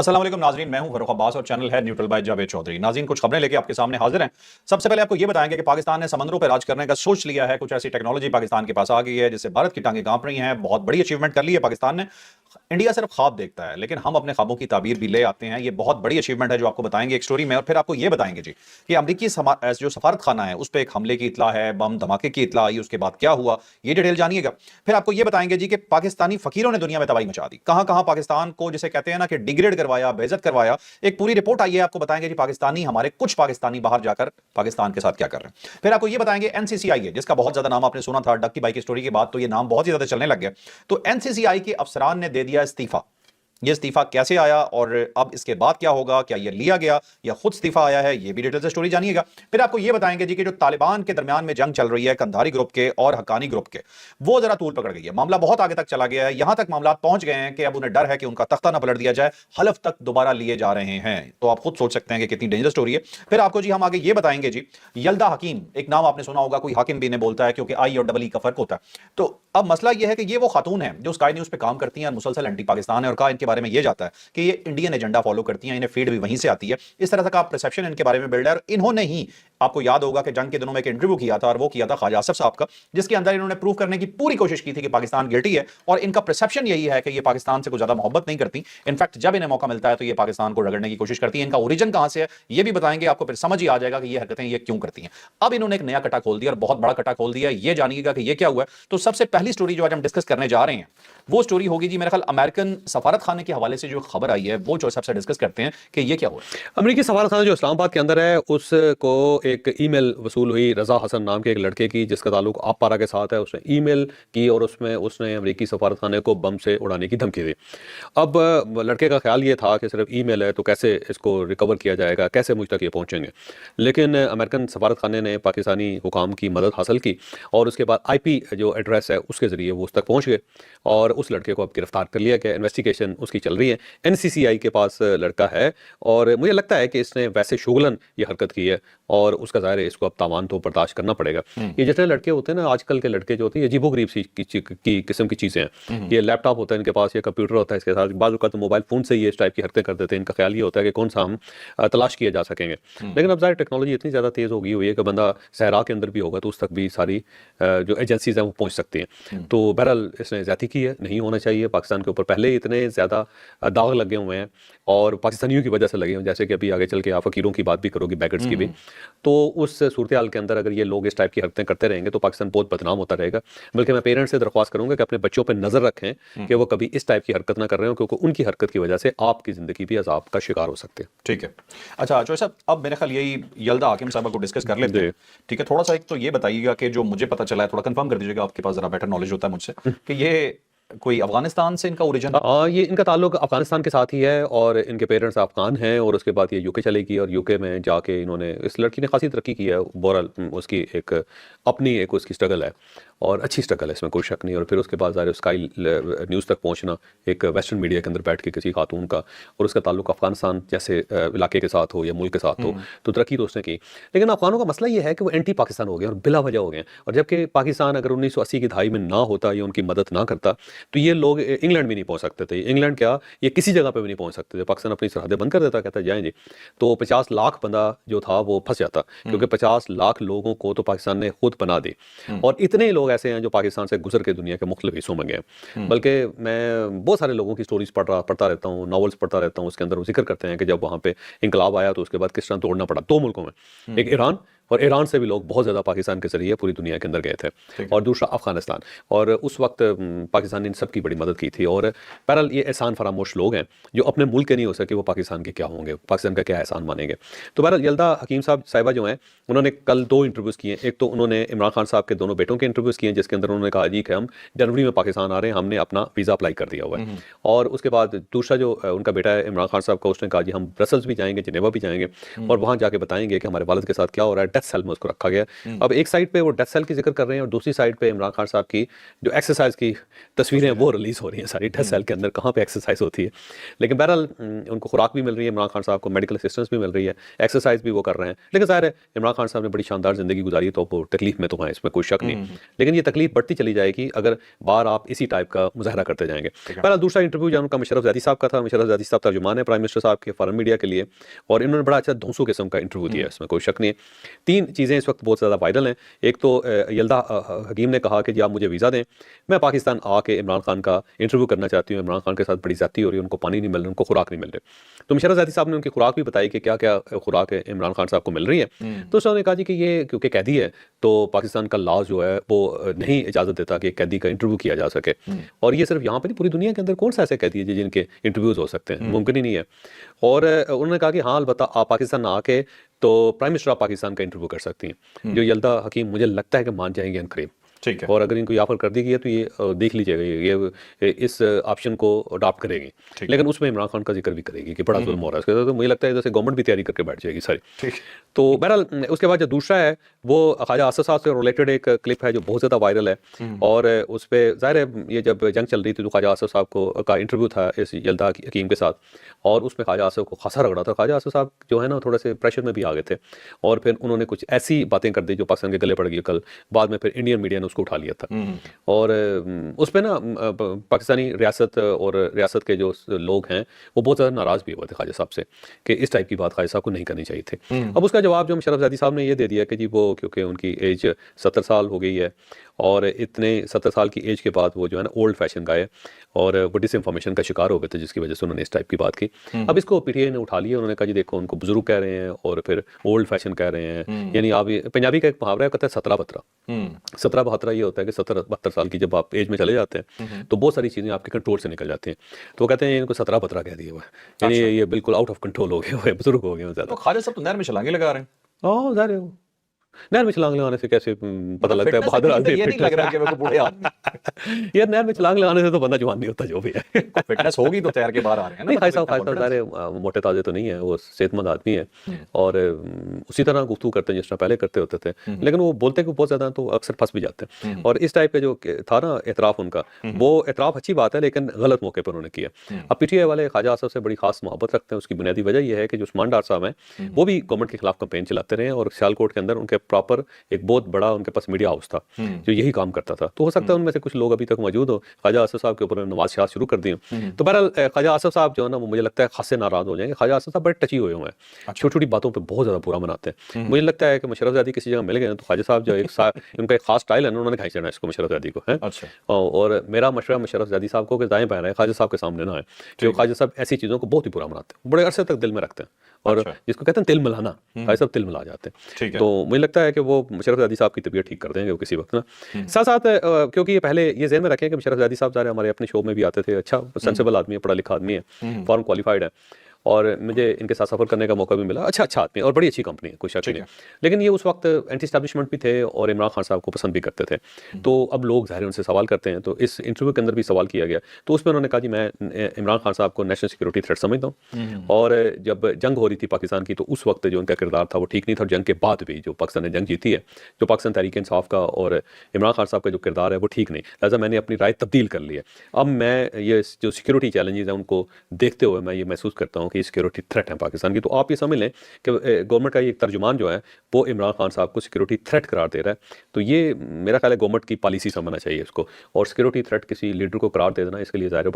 अस्सलाम वालेकुम नाज़रीन, मैं हूं फरूख अब्बास और चैनल है न्यूट्रल बाय जावेद चौधरी। नाज़रीन, कुछ खबरें लेके आपके सामने हाजिर हैं। सबसे पहले आपको ये बताएंगे कि पाकिस्तान ने समंदरों पर राज करने का सोच लिया है। कुछ ऐसी टेक्नोलॉजी पाकिस्तान के पास आ गई है जिससे भारत की टांगें कांप रही हैं। बहुत बड़ी अचीवमेंट कर ली है पाकिस्तान ने। इंडिया सिर्फ ख्वाब देखता है, लेकिन हम अपने ख्वाबों की ताबीर भी ले आते हैं। ये बहुत बड़ी अचीवमेंट है जो आपको बताएंगे एक स्टोरी में। और फिर आपको ये बताएंगे जी कि अमरीकी जो सफारत खाना है उस पर एक हमले की इतला है, बम धमाके की इतला आई, उसके बाद क्या हुआ ये डिटेल जानिएगा। फिर आपको ये बताएंगे जी कि पाकिस्तानी फकीरों ने दुनिया में तबाही मचा दी। कहां कहां पाकिस्तान को जिसे कहते हैं ना कि डिग्रेड करवाया, बेइज्जत करवाया। एक पूरी रिपोर्ट आई है, आपको बताएंगे जी पाकिस्तानी, हमारे कुछ पाकिस्तानी बाहर जाकर पाकिस्तान के साथ क्या कर रहे हैं। फिर आपको ये बताएंगे एनसीसीआई है, जिसका बहुत ज्यादा नाम आपने सुना था डक्की बाई की स्टोरी के बाद, तो ये नाम बहुत ही ज्यादा चलने लग गया। तो एनसीसीआई के अफसरान ने दे दिया इस्तीफा। ये इस्तीफा कैसे आया और अब इसके बाद क्या होगा, क्या ये लिया गया या खुद इस्तीफा आया है, ये भी डिटेल से स्टोरी जानिएगा। फिर आपको ये बताएंगे जी कि जो तालिबान के दरमियान में जंग चल रही है कंधारी ग्रुप के और हक्कानी ग्रुप के, वो जरा तूल पकड़ गई है। मामला बहुत आगे तक चला गया है, यहां तक मामला पहुंच गए हैं कि अब उन्हें डर है कि उनका तख्ता ना पलट दिया जाए, हलफ तक दोबारा लिए जा रहे हैं। तो आप खुद सोच सकते हैं कि कितनी डेंजर स्टोरी है। फिर आपको जी हम आगे ये बताएंगे जी, यल्दा हकीम, एक नाम आपने सुना होगा, कोई हाकिम भी ने बोलता है क्योंकि आई और डबल ई का फर्क होता है। तो अब मसला यह है कि ये वो खातून है जो स्काई न्यूज पे काम करती हैं, मुसलसल एंटी पाकिस्तान है, और कहा इनके बारे में ये जाता है कि ये इंडियन एजेंडा फॉलो करती हैं, इन्हें फीड भी वहीं से आती है। इस तरह का परसेप्शन इनके बारे में बिल्ड है। और इन्होंने ही, आपको याद होगा कि जंग के दिनों में एक इंटरव्यू किया था, और वो किया था ख्वाजा आसिफ साहब का, जिसके अंदर इन्होंने प्रूव करने की पूरी कोशिश की थी कि पाकिस्तान गिल्टी है। और इनका परसेप्शन यही है कि ये पाकिस्तान से कुछ ज्यादा मोहब्बत नहीं करती। इनफैक्ट जब इन्हें मौका मिलता है तो ये पाकिस्तान को रगड़ने की कोशिश करती है। इनका ओरिजिन कहां से है ये भी बताएंगे आपको, फिर समझ ही आ जाएगा कि ये हरकतें ये क्यों करती हैं। अब इन्होंने एक नया कटा खोल दिया और बहुत बड़ा कटा खोल दिया, ये जानिएगा कि ये क्या हुआ है। तो सबसे पहली स्टोरी जो आज हम डिस्कस करने जा रहे हैं वो स्टोरी होगी जी, मेरे ख्याल अमेरिकन सफारत खाने के हवाले से जो खबर आई है वो जो सबसे डिस्कस करते हैं कि ये क्या हुआ। अमेरिकी सफारत खाना जो इस्लामाबाद के अंदर है उसको एक ईमेल वसूल हुई रज़ा हसन नाम के एक लड़के की, जिसका ताल्लुक आप पारा के साथ है। उसने ईमेल की और उसमें उसने अमेरिकी सफारत खाने को बम से उड़ाने की धमकी दी। अब लड़के का ख्याल ये था कि सिर्फ ईमेल है तो कैसे इसको रिकवर किया जाएगा, कैसे मुझ तक ये पहुँचेंगे। लेकिन अमेरिकन सफारत खाने ने पाकिस्तानी हुकाम की मदद हासिल की और उसके बाद IP जो एड्रेस है उसके ज़रिए वो उस तक पहुँच गए और उस लड़के को अब गिरफ्तार कर लिया गया। इन्वेस्टिगेशन उसकी चल रही है, NCCI के पास लड़का है और मुझे लगता है कि इसने वैसे शुगलन ये हरकत की है और उसका ज़ाहिर है इसको अब तावान तो बर्दाश्त करना पड़ेगा। ये जितने लड़के होते हैं ना आजकल के लड़के जो होते हैं, ये अजीबोगरीब सी की किस्म की चीज़ें हैं। ये लैपटॉप होता है इनके पास, ये कंप्यूटर होता है इसके साथ, बाज़ औक़ात तो मोबाइल फ़ोन से ये इस टाइप की हरकतें कर देते हैं। इनका ख्याल ये होता है कि कौन सा हम तलाश किए जा सकेंगे। लेकिन अब ज़ाहिर टेक्नोलॉजी इतनी ज़्यादा तेज़ हो गई हुई है कि बंदा सहरा के अंदर भी होगा तो उस तक भी सारी जो एजेंसीज़ हैं वो पहुँच सकती हैं। तो बहरहाल इसने ज़्यादती की है, नहीं होना चाहिए। पाकिस्तान के ऊपर पहले इतने ज़्यादा दाग लगे हुए हैं और पाकिस्तानियों की वजह से लगे हुए हैं, जैसे कि अभी आगे चल के आप फ़कीरों की बात भी करोगे, बैगर्स की भी। तो उस सूरत हाल के अंदर अगर ये लोग इस टाइप की हरकतें करते रहेंगे तो पाकिस्तान बहुत बदनाम होता रहेगा। बल्कि मैं पेरेंट्स से दरख्वास्त करूँगा कि अपने बच्चों पर नज़र रखें कि वो कभी इस टाइप की हरकत ना कर रहे हो, क्योंकि उनकी हरकत की वजह से आपकी ज़िंदगी भी अज़ाब का शिकार हो सकते हैं। ठीक है, अच्छा चौधरी साहब, अब मेरे ख्याल यही यल्दा हाकिम साहब को डिस्कस कर लेते हैं। ठीक है, थोड़ा सा एक तो ये बताइएगा कि जो मुझे पता चला है, थोड़ा कंफर्म कर दीजिएगा, आपके पास जरा बेटर नॉलेज होता है मुझसे, कि ये कोई अफगानिस्तान से इनका ओरिजिन। ये इनका ताल्लुक अफगानिस्तान के साथ ही है और इनके पेरेंट्स अफगान हैं और उसके बाद ये UK चली गई और UK में जाके इन्होंने, इस लड़की ने खासी तरक्की की है। बहरहाल उसकी एक अपनी एक उसकी स्ट्रगल है और अच्छी स्ट्रगल है, इसमें कोई शक नहीं। और फिर उसके बाद ज़ाहिर स्काई न्यूज़ तक पहुंचना एक वेस्टर्न मीडिया के अंदर बैठ के किसी खातून का, और उसका ताल्लुक अफगानिस्तान जैसे इलाके के साथ हो या मुल्क के साथ हो, तो तरक्की तो उसने की। लेकिन अफगानों का मसला ये है कि वो एंटी पाकिस्तान हो गए और बिला वजह हो गए। और जबकि पाकिस्तान अगर 1980 की दहाई में ना होता या उनकी मदद ना करता तो ये लोग इंग्लैंड भी नहीं पहुंच सकते थे। इंग्लैंड क्या, ये किसी जगह पे भी नहीं पहुंच सकते थे। पाकिस्तान अपनी सरहदें बंद कर देता, कहता जाएं जी, तो 50 लाख बंदा जो था वो फंस जाता, क्योंकि 50 लाख लोगों को तो पाकिस्तान ने खुद बना दी। और इतने लोग ऐसे हैं जो पाकिस्तान से गुजर के दुनिया के मुख्तलिफ हिस्सों में गए। बल्कि मैं बहुत सारे लोगों की स्टोरीज पढ़ता रहता हूँ, नॉवेल्स पढ़ता रहता हूँ, उसके अंदर वो जिक्र करते हैं कि जब वहाँ पे इंकलाब आया तो उसके बाद किस तरह तोड़ना पड़ा 2 मुल्कों में, एक ईरान, और ईरान से भी लोग बहुत ज़्यादा पाकिस्तान के जरिए पूरी दुनिया के अंदर गए थे, और दूसरा अफगानिस्तान। और उस वक्त पाकिस्तान ने इन सब की बड़ी मदद की थी। और बहरहाल ये एहसान फरामोश लोग हैं जो अपने मुल्क के नहीं हो सके, वो पाकिस्तान के क्या होंगे, पाकिस्तान का क्या एहसान मानेंगे। तो बहरहाल यल्दा हकीम साहिबा जो हैं उन्होंने कल 2 इंटरव्यूज़ किए। एक तो उन्होंने इमरान खान साहब के दोनों बेटों के इंटरव्यूज़ किए, जिसके अंदर उन्होंने कहा जी कि हम जनवरी में पाकिस्तान आ रहे हैं, हमने अपना वीज़ा अप्लाई कर दिया हुआ है। और उसके बाद दूसरा जो उनका बेटा है इमरान खान साहब का, उसने कहा जी हम ब्रसल्स भी जाएंगे, जिनेवा भी जाएंगे और वहाँ जाके बताएंगे कि हमारे वालिद के साथ क्या हो रहा है, डेथ सेल में उसको रखा गया। अब एक साइड पे वो डेथ सेल की जिक्र कर रहे हैं और दूसरी साइड पे इमरान खान साहब की जो एक्सरसाइज की तस्वीरें वो रिलीज हो रही हैं सारी। डेथ सेल के अंदर कहाँ पे एक्सरसाइज होती है, लेकिन बहरहाल उनको खुराक भी मिल रही है, इमरान खान साहब को मेडिकल असिस्टेंस भी मिल रही है, एक्सरसाइज भी वो कर रहे हैं। लेकिन ज़ाहिर है इमरान खान साहब ने बड़ी शानदार जिंदगी गुजारी है, तो वो तकलीफ में तो हैं, इसमें कोई शक नहीं। लेकिन ये तकलीफ बढ़ती चली जाएगी अगर बार आप इसी टाइप का मुजाहरा करते जाएंगे। बहरहाल दूसरा इंटरव्यू जो उनका मुशर्रफ ज़ैदी साहब का था, मुशर्रफ ज़ैदी साहब तर्जुमान है प्राइम मिनिस्टर साहब के फॉरेन मीडिया के लिए, और इन्होंने बड़ा अच्छा धौंसू किस्म का इंटरव्यू दिया है, इसमें कोई शक नहीं है। तीन चीज़ें इस वक्त बहुत ज़्यादा वायरल हैं। एक तो यल्दा हकीम ने कहा कि जी आप मुझे वीज़ा दें, मैं पाकिस्तान आके इमरान खान का इंटरव्यू करना चाहती हूँ, इमरान खान के साथ बड़ी ज़्यादती हो रही है, उनको पानी नहीं मिल रहा, उनको खुराक नहीं मिल रही। तो मुशर्रफ ज़ैदी साहब ने उनकी खुराक भी बताई कि क्या क्या खुराक इमरान खान साहब को मिल रही है। तो उन्होंने कहा जी कि ये क्योंकि कैदी है तो पाकिस्तान का लॉ जो है वो नहीं इजाज़त देता कि कैदी का इंटरव्यू किया जा सके, और ये सिर्फ यहाँ पर नहीं पूरी दुनिया के अंदर कौन सा ऐसे कैदी है जिनके इंटरव्यूज़ हो सकते हैं, मुमकिन ही नहीं है। और उन्होंने कहा कि हाँ अलबत्ता आप पाकिस्तान आके तो प्राइम मिनिस्टर ऑफ पाकिस्तान का इंटरव्यू कर सकती हैं, जो यल्दा हकीम मुझे लगता है कि मान जाएंगे अनकरीब। ठीक है। और अगर इनको ऑफर कर दी गई है तो ये देख लीजिएगा, ये इस ऑप्शन को अडॉप्ट करेंगे, लेकिन उसमें इमरान खान का जिक्र भी करेगी कि बड़ा जुल्म हो रहा है उसके, तो मुझे लगता है जैसे गवर्नमेंट भी तैयारी करके बैठ जाएगी सारी। ठीक। तो बहरहाल उसके बाद जो दूसरा है वो ख्वाजा आसिफ साहब से रिलेटेड एक क्लिप है जो बहुत ज़्यादा वायरल है, और उस पर ज़ाहिर है ये जब जंग चल रही थी तो ख्वाजा आसिफ साहब को का इंटरव्यू था इस यल्दा हकीम के साथ, और उसमें ख्वाजा आसिफ को खासा रगड़ा था। ख्वाजा आसिफ साहब जो है ना थोड़े से प्रेशर में भी आ गए थे, और फिर उन्होंने कुछ ऐसी बातें कर दी जो पाकिस्तान के गले पड़ गई कल बाद में, फिर इंडियन मीडिया ने उसको उठा लिया था। और उस पर ना पाकिस्तानी रियासत और रियासत के जो लोग हैं वो बहुत ज़्यादा नाराज़ भी हुए थे ख्वाजा साहब से कि इस टाइप की बात ख्वाजा साहब को नहीं करनी चाहिए थी। अब उसका जवाब जो मुशर्रफ ज़ैदी साहब ने ये दे दिया कि जी वो क्योंकि उनकी एज 70 साल हो गई है, और इतने 70 साल की एज के बाद वो जो है ना ओल्ड फैशन का है, और वो डिसइंफॉर्मेशन का शिकार हो गए थे जिसकी वजह से उन्होंने इस टाइप की बात की। अब इसको पीटीआई ने उठा लिया, उन्होंने कहा जी देखो उनको बुजुर्ग कह रहे हैं और फिर ओल्ड फैशन कह रहे हैं, यानी आप पंजाबी का एक मुहावरा है कहता है 17-72 ये होता है कि 70-72 साल की जब आप एज में चले जाते हैं तो बहुत सारी चीज़ें आपके कंट्रोल से निकल जाती हैं, तो वो कहते हैं इनको 17-72 कह दिया हुआ है, यानी ये बिल्कुल आउट ऑफ कंट्रोल हो गए हुए बुजुर्ग हो गए हैं ज़्यादा। तो ख्वाजा साहब तो नहर में छलांगे लगा रहे हैं। हाँ ज़ाहिर है नहर में छलांग लगाने से कैसे पता लगता है बहादुर आदमी ये नहीं लग रहा कि वो बूढ़े आदमी यार नहर में छलांग लगाने से तो बंदा जवान नहीं होता जो भी है। फिटनेस होगी तो तैर के बाहर आ रहे हैं ना। नहीं खाई साहब सारे मोटे ताजे तो नहीं है, वो सेहतमंद आदमी है, और उसी तरह गुफ्तगू करते हैं जिस तरह पहले करते होते थे, लेकिन वो बोलते कि बहुत ज़्यादा तो अक्सर फंस भी जाते हैं। और इस टाइप का जो था ना एतराफ़ उनका, वो एतराफ़ अच्छी बात है लेकिन गलत मौके पर उन्होंने किया। अब पीटीआई वाले ख्वाजा आसिफ से बड़ी खास मोहब्बत रखते हैं, उसकी बुनियादी वजह यह है कि जो उस्मान डार साहब हैं वो भी गवर्नमेंट के खिलाफ कैंपेन चलाते रहे, और सियालकोट के अंदर उनके प्रॉपर एक बहुत बड़ा उनके पास मीडिया हाउस था जो यही काम करता था। तो हो सकता है उनमें से कुछ लोग अभी तक मौजूद हो, ख्वाजा आसिफ साहब के ऊपर नवाज शाह शुरू कर दी। तो बहरहाल ख्वाजा आसिफ साहब जो है ना वो मुझे लगता है खासे नाराज हो जाएंगे। ख्वाजा आसिफ साहब बड़े टची हुए हैं, छोटी छोटी बातों पे बहुत ज़्यादा बुरा मनाते हैं। मुझे लगता है कि मुशर्रफ ज़ैदी किसी जगह मिल गए तो ख्वाजा साहब जो उनका एक खास स्टाइल है, उन्होंने खाई चढ़ना इसको मुशर्रफ ज़ैदी को है। और मेरा मशवरा मुशर्रफ ज़ैदी साहब को कि दाएं बाएं रहे, ख्वाजा साहब के सामने ना है, क्योंकि ख्वाजा साहब ऐसी चीज़ों को बहुत ही बुरा मनाते हैं, बड़े अरसे तक दिल में रखते हैं, और जिसको कहते हैं तिल मिलाना, ख्वाजा साहब तिल मिला जाते हैं। तो मुझे लगता है कि वो मुशर्रफ ज़ैदी साहब की तबीयत ठीक कर देंगे वो किसी वक्त ना। साथ साथ क्योंकि ये पहले ये ज़हन में रखें कि मुशर्रफ ज़ैदी साहब सारे हमारे अपने शो में भी आते थे, अच्छा सेंसिबल आदमी है, पढ़ा लिखा आदमी है, फॉरेन क्वालिफाइड है, और मुझे इनके साथ सफ़र करने का मौका भी मिला। अच्छा आदमी और बड़ी अच्छी कंपनी है, कोई शक नहीं। लेकिन ये उस वक्त एंटी एस्टैब्लिशमेंट भी थे और इमरान खान साहब को पसंद भी करते थे। तो अब लोग ज़ाहिर उनसे सवाल करते हैं, तो इस इंटरव्यू के अंदर भी सवाल किया गया, तो उसमें उन्होंने कहा जी मैं इमरान खान साहब को नेशनल सिक्योरिटी थ्रेट समझता हूँ, और जब जंग हो रही थी पाकिस्तान की तो उस वक्त जो उनका किरदार था वो ठीक नहीं था, और जंग के बाद भी जो पाकिस्तान ने जंग जीती है, जो पाकिस्तान तहरीक इंसाफ का और इमरान खान साहब का जो किरदार है वो ठीक नहीं, लिहाजा मैंने अपनी राय तब्दील कर ली है। अब मैं ये जो सिक्योरिटी चैलेंजेस हैं उनको देखते हुए मैं ये महसूस करता हूँ कि सिक्योरिटी थ्रेट है पाकिस्तान की। तो आप ये समझ लें कि गवर्नमेंट का ये एक तर्जुमान जो है वो इमरान खान साहब को सिक्योरिटी थ्रेट करार दे रहा है। तो ये मेरा ख्याल है गवर्नमेंट की पॉलिसी समझना चाहिए इसको, और सिक्योरिटी थ्रेट किसी लीडर को करार दे देना इसके लिए ज़ाहिर